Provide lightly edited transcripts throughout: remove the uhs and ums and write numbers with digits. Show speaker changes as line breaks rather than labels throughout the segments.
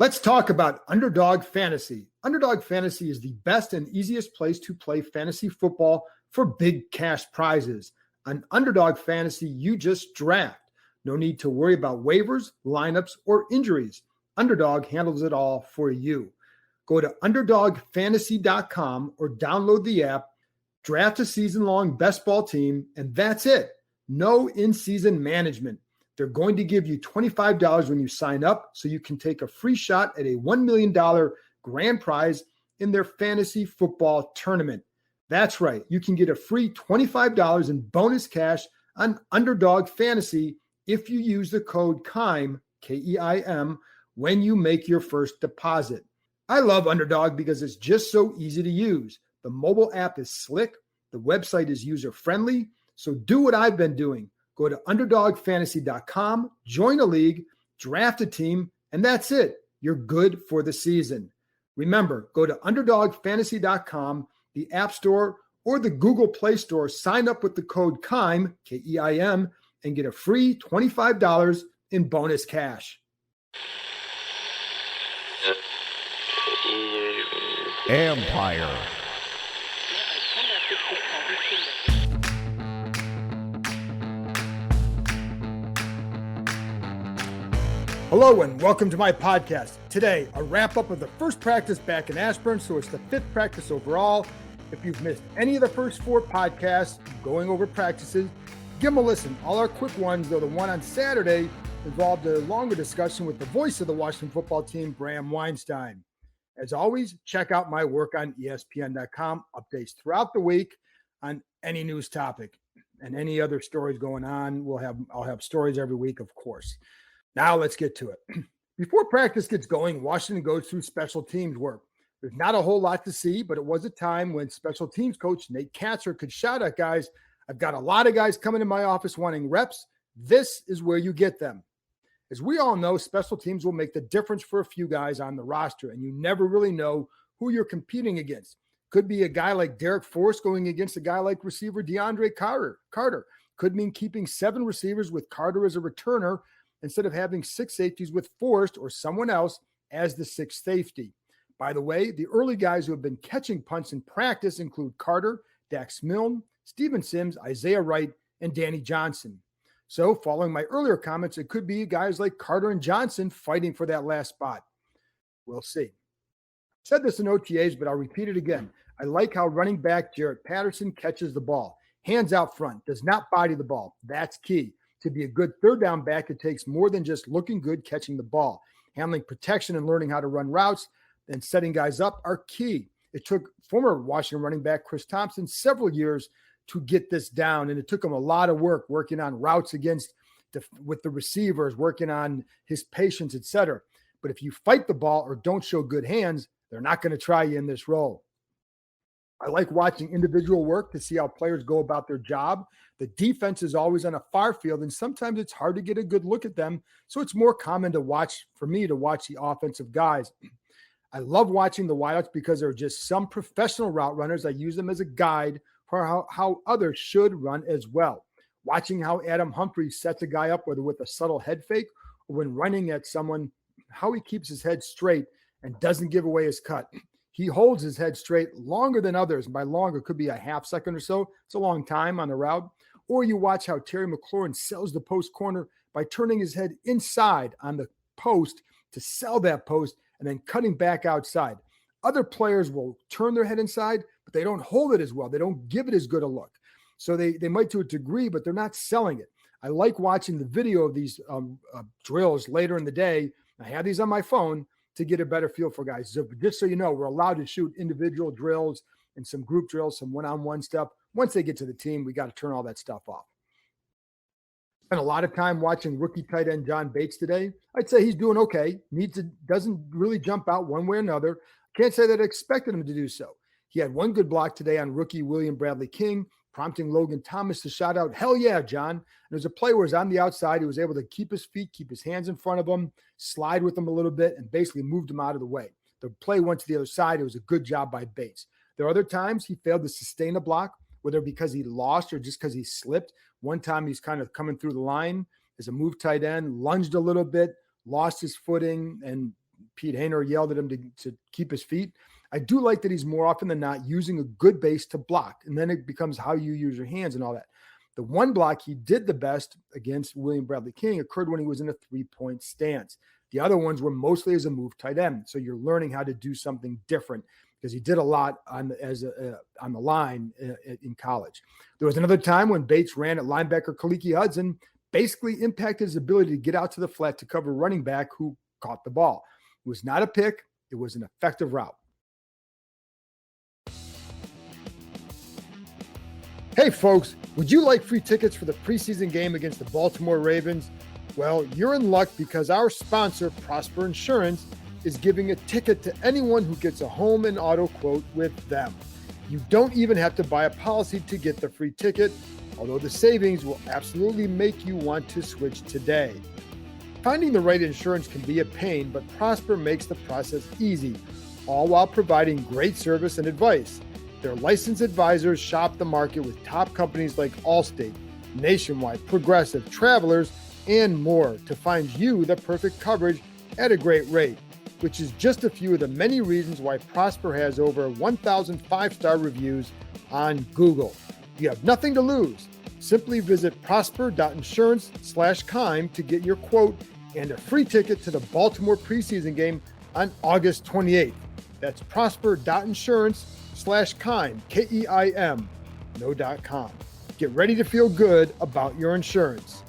Let's talk about Underdog Fantasy. Underdog Fantasy is the best and easiest place to play fantasy football for big cash prizes. On Underdog Fantasy, you just draft. No need to worry about waivers, lineups, or injuries. Underdog handles it all for you. Go to UnderdogFantasy.com or download the app, draft a season-long best ball team, and that's it. No in-season management. They're going to give you $25 when you sign up so you can take a free shot at a $1 million grand prize in their fantasy football tournament. That's right. You can get a free $25 in bonus cash on Underdog Fantasy if you use the code KEIM, K-E-I-M, when you make your first deposit. I love Underdog because it's just so easy to use. The mobile app is slick. The website is user-friendly. So do what I've been doing. Go to UnderdogFantasy.com, join a league, draft a team, and that's it. You're good for the season. Remember, go to UnderdogFantasy.com, the App Store, or the Google Play Store. Sign up with the code KEIM, K-E-I-M, and get a free $25 in bonus cash.
Empire.
Hello and welcome to my podcast. Today, a wrap-up of the first practice back in Ashburn, so it's the fifth practice overall. If you've missed any of the first four podcasts going over practices, give them a listen. All our quick ones, though the one on Saturday involved a longer discussion with the voice of the Washington football team, Bram Weinstein. As always, check out my work on ESPN.com, updates throughout the week on any news topic and any other stories going on. I'll have stories every week, of course. Now let's get to it. Before practice gets going, Washington goes through special teams work. There's not a whole lot to see, but it was a time when special teams coach Nate Katzer could shout at guys, I've got a lot of guys coming in my office wanting reps. This is where you get them. As we all know, special teams will make the difference for a few guys on the roster, and you never really know who you're competing against. Could be a guy like Derek Forrest going against a guy like receiver DeAndre Carter. Could mean keeping 7 receivers with Carter as a returner instead of having 6 safeties with Forrest or someone else as the 6th safety. By the way, the early guys who have been catching punts in practice include Carter, Dax Milne, Steven Sims, Isaiah Wright, and Danny Johnson. So following my earlier comments, it could be guys like Carter and Johnson fighting for that last spot. We'll see. I said this in OTAs, but I'll repeat it again. I like how running back Jarrett Patterson catches the ball. Hands out front, does not body the ball. That's key. To be a good third down back, it takes more than just looking good catching the ball. Handling protection and learning how to run routes and setting guys up are key. It took former Washington running back Chris Thompson several years to get this down, and it took him a lot of work working on routes with the receivers, working on his patience, etc. But if you fight the ball or don't show good hands, they're not going to try you in this role. I like watching individual work to see how players go about their job. The defense is always on a far field, and sometimes it's hard to get a good look at them. So it's more common for me to watch the offensive guys. I love watching the wideouts because they're just some professional route runners. I use them as a guide for how others should run as well. Watching how Adam Humphries sets a guy up, whether with a subtle head fake or when running at someone, how he keeps his head straight and doesn't give away his cut. He holds his head straight longer than others. And by longer, it could be a half second or so. It's a long time on the route. Or you watch how Terry McLaurin sells the post corner by turning his head inside on the post to sell that post and then cutting back outside. Other players will turn their head inside, but they don't hold it as well. They don't give it as good a look. So they might to a degree, but they're not selling it. I like watching the video of these drills later in the day. I have these on my phone to get a better feel for guys. So just so you know, we're allowed to shoot individual drills and some group drills, some one-on-one stuff. Once they get to the team, we got to turn all that stuff off. Spent a lot of time watching rookie tight end John Bates today. I'd say he's doing okay. Doesn't really jump out one way or another. Can't say that I expected him to do so. He had one good block today on rookie William Bradley King, prompting Logan Thomas to shout out, "Hell yeah, John." And there's a play where he's on the outside. He was able to keep his feet, keep his hands in front of him, slide with him a little bit, and basically moved him out of the way. The play went to the other side. It was a good job by Bates. There are other times he failed to sustain a block, whether because he lost or just because he slipped. One time he's kind of coming through the line as a move tight end, lunged a little bit, lost his footing, and Pete Hainer yelled at him to keep his feet. I do like that he's more often than not using a good base to block, and then it becomes how you use your hands and all that. The one block he did the best against William Bradley King occurred when he was in a three-point stance. The other ones were mostly as a move tight end. So you're learning how to do something different because he did a lot on the line in college. There was another time when Bates ran at linebacker Kaliki Hudson, basically impacted his ability to get out to the flat to cover running back who caught the ball. It was not a pick. It was an effective route. Hey folks, would you like free tickets for the preseason game against the Baltimore Ravens? Well, you're in luck because our sponsor, Prosper Insurance, is giving a ticket to anyone who gets a home and auto quote with them. You don't even have to buy a policy to get the free ticket, although the savings will absolutely make you want to switch today. Finding the right insurance can be a pain, but Prosper makes the process easy, all while providing great service and advice. Their licensed advisors shop the market with top companies like Allstate, Nationwide, Progressive, Travelers, and more to find you the perfect coverage at a great rate, which is just a few of the many reasons why Prosper has over 1,000 five-star reviews on Google. You have nothing to lose. Simply visit prosper.insurance/KEIM to get your quote and a free ticket to the Baltimore preseason game on August 28th. That's prosper.insurance/KEIM, KEIM, no.com. Get ready to feel good about your insurance.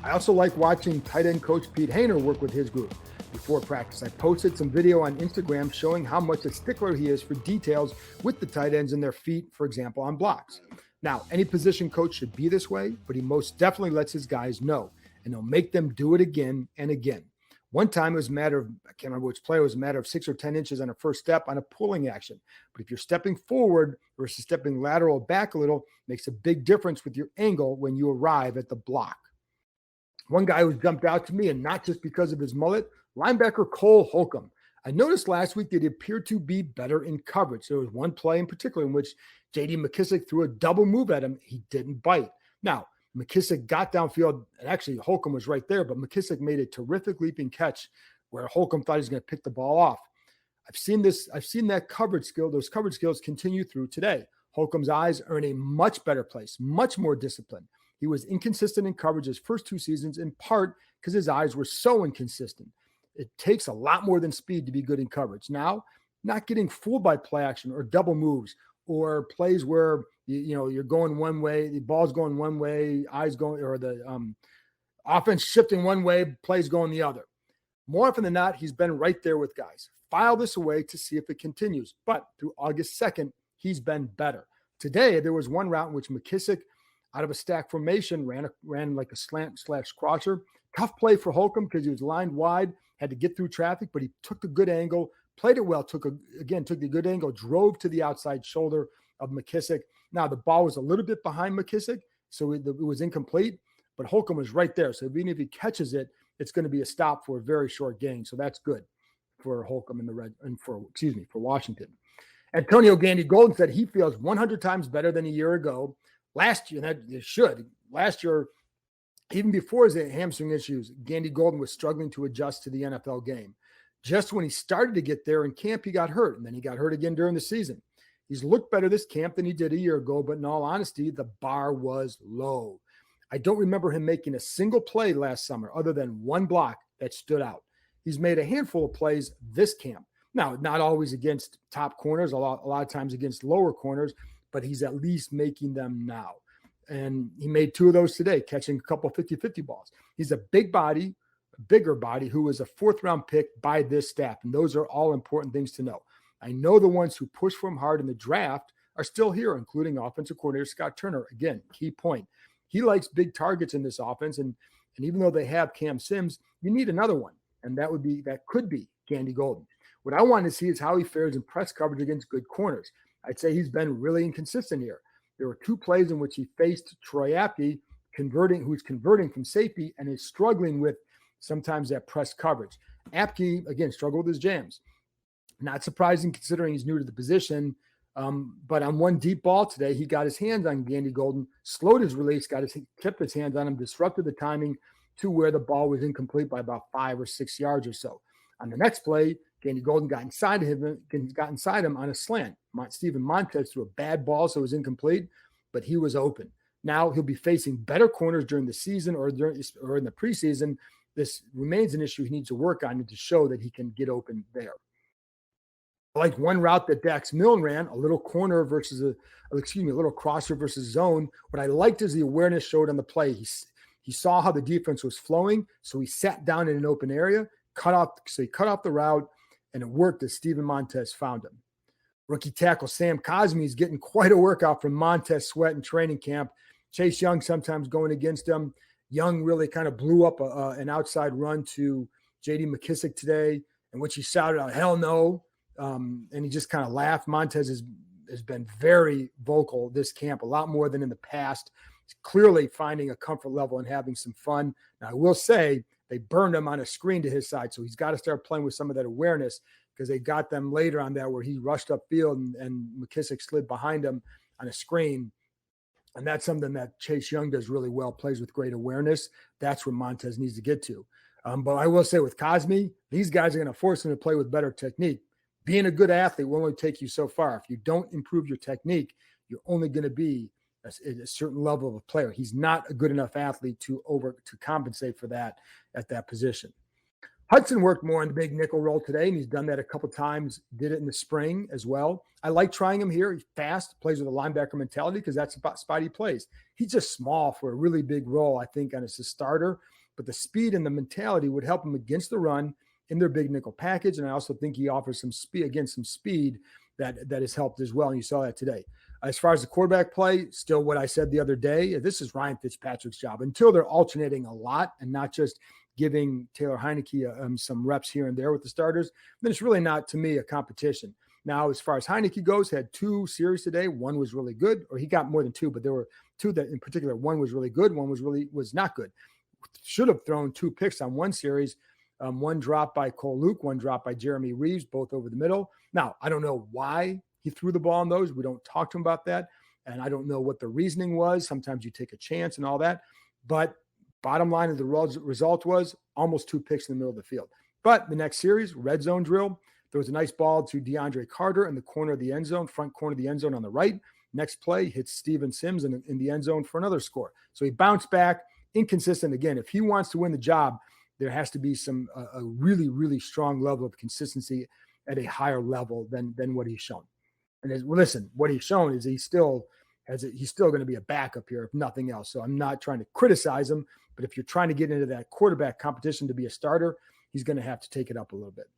I also like watching tight end coach Pete Hainer work with his group before practice. I posted some video on Instagram showing how much a stickler he is for details with the tight ends and their feet, for example, on blocks. Now, any position coach should be this way, but he most definitely lets his guys know, and he'll make them do it again and again. One time it was a matter of, I can't remember which play, it was a matter of 6 or 10 inches on a first step on a pulling action. But if you're stepping forward versus stepping lateral back a little, makes a big difference with your angle when you arrive at the block. One guy who jumped out to me, and not just because of his mullet, linebacker Cole Holcomb. I noticed last week that he appeared to be better in coverage. There was one play in particular in which J.D. McKissick threw a double move at him. He didn't bite. Now, McKissick got downfield, and actually Holcomb was right there, but McKissick made a terrific leaping catch where Holcomb thought he was going to pick the ball off. I've seen that coverage skill, those coverage skills continue through today. Holcomb's eyes are in a much better place, much more disciplined. He was inconsistent in coverage his first 2 seasons, in part because his eyes were so inconsistent. It takes a lot more than speed to be good in coverage. Now, not getting fooled by play action or double moves or plays where you're going one way, the ball's going one way, eyes going, or the offense shifting one way, plays going the other. More often than not, he's been right there with guys. File this away to see if it continues. But through August 2nd, he's been better. Today, there was one route in which McKissick, out of a stack formation, ran like a slant/crosser. Tough play for Holcomb because he was lined wide, had to get through traffic, but he took the good angle, played it well, took the good angle, drove to the outside shoulder of McKissick. Now, the ball was a little bit behind McKissick, so it was incomplete, but Holcomb was right there. So even if he catches it, it's going to be a stop for a very short gain. So that's good for Holcomb for Washington. Antonio Gandy Golden said he feels 100 times better than a year ago. Last year, even before his hamstring issues, Gandy Golden was struggling to adjust to the NFL game. Just when he started to get there in camp, he got hurt, and then he got hurt again during the season. He's looked better this camp than he did a year ago, but in all honesty, the bar was low. I don't remember him making a single play last summer other than one block that stood out. He's made a handful of plays this camp. Now, not always against top corners, a lot of times against lower corners, but he's at least making them now. And he made 2 of those today, catching a couple 50-50 balls. He's a bigger body, who was a 4th-round pick by this staff. And those are all important things to know. I know the ones who pushed for him hard in the draft are still here, including offensive coordinator Scott Turner. Again, key point. He likes big targets in this offense. And even though they have Cam Sims, you need another one. And that could be Gandy Golden. What I want to see is how he fares in press coverage against good corners. I'd say he's been really inconsistent here. There were 2 plays in which he faced Troy Apke, who's converting from safety and is struggling with sometimes that press coverage. Apke, again, struggled with his jams. Not surprising considering he's new to the position, but on one deep ball today, he got his hands on Gandy Golden, slowed his release, kept his hands on him, disrupted the timing to where the ball was incomplete by about 5 or 6 yards or so. On the next play, Gandy Golden got inside him on a slant. Steven Montez threw a bad ball, so it was incomplete, but he was open. Now he'll be facing better corners during the season or in the preseason. This remains an issue he needs to work on to show that he can get open there. I like one route that Dax Milne ran, a little corner versus a little crosser versus zone. What I liked is the awareness showed on the play. He saw how the defense was flowing, so he sat down in an open area, he cut off the route, and it worked as Steven Montez found him. Rookie tackle Sam Cosmi is getting quite a workout from Montez Sweat in training camp. Chase Young sometimes going against him. Young really kind of blew up an outside run to J.D. McKissick today, in which he shouted out, "Hell no." And he just kind of laughed. Montez has been very vocal this camp, a lot more than in the past. He's clearly finding a comfort level and having some fun. Now, I will say they burned him on a screen to his side, so he's got to start playing with some of that awareness because they got them later on that where he rushed upfield and McKissick slid behind him on a screen. And that's something that Chase Young does really well, plays with great awareness. That's where Montez needs to get to. But I will say with Cosmi, these guys are going to force him to play with better technique. Being a good athlete will only take you so far. If you don't improve your technique, you're only going to be a certain level of a player. He's not a good enough athlete to compensate for that at that position. Hudson worked more in the big nickel role today, and he's done that a couple times, did it in the spring as well. I like trying him here. He's fast, plays with a linebacker mentality because that's about spot he plays. He's just small for a really big role, I think, as a starter, but the speed and the mentality would help him against the run in their big nickel package, and I also think he offers some speed that has helped as well, and you saw that today. As far as the quarterback play, still what I said the other day, this is Ryan Fitzpatrick's job. Until they're alternating a lot and not just giving Taylor Heineke some reps here and there with the starters, then it's really not, to me, a competition. Now, as far as Heineke goes, had 2 series today. One was really good, or he got more than 2, but there were 2 that in particular, one was really good, one was not good. Should have thrown 2 picks on one series. One dropped by Cole Luke, one dropped by Jeremy Reeves, both over the middle. Now, I don't know why he threw the ball on those. We don't talk to him about that. And I don't know what the reasoning was. Sometimes you take a chance and all that. But bottom line of the result was almost 2 picks in the middle of the field. But the next series, red zone drill, there was a nice ball to DeAndre Carter in the corner of the end zone, front corner of the end zone on the right. Next play hits Steven Sims in the end zone for another score. So he bounced back, inconsistent again. If he wants to win the job, there has to be a really, really strong level of consistency at a higher level than what he's shown. And listen, what he's shown is he's still going to be a backup here, if nothing else. So I'm not trying to criticize him, but if you're trying to get into that quarterback competition to be a starter, he's going to have to take it up a little bit.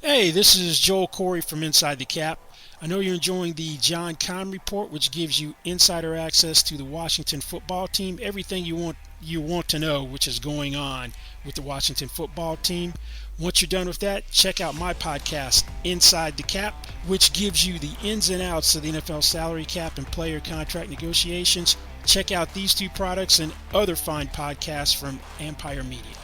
Hey, this is Joel Corey from Inside the Cap. I know you're enjoying the John KEIM report, which gives you insider access to the Washington football team, everything you want to know, which is going on with the Washington football team. Once you're done with that, check out my podcast, Inside the Cap, which gives you the ins and outs of the NFL salary cap and player contract negotiations. Check out these 2 products and other fine podcasts from Empire Media.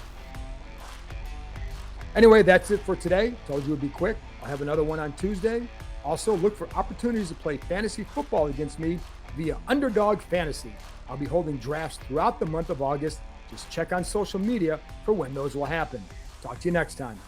Anyway, that's it for today. Told you it would be quick. I'll have another one on Tuesday. Also, look for opportunities to play fantasy football against me via Underdog Fantasy. I'll be holding drafts throughout the month of August. Just check on social media for when those will happen. Talk to you next time.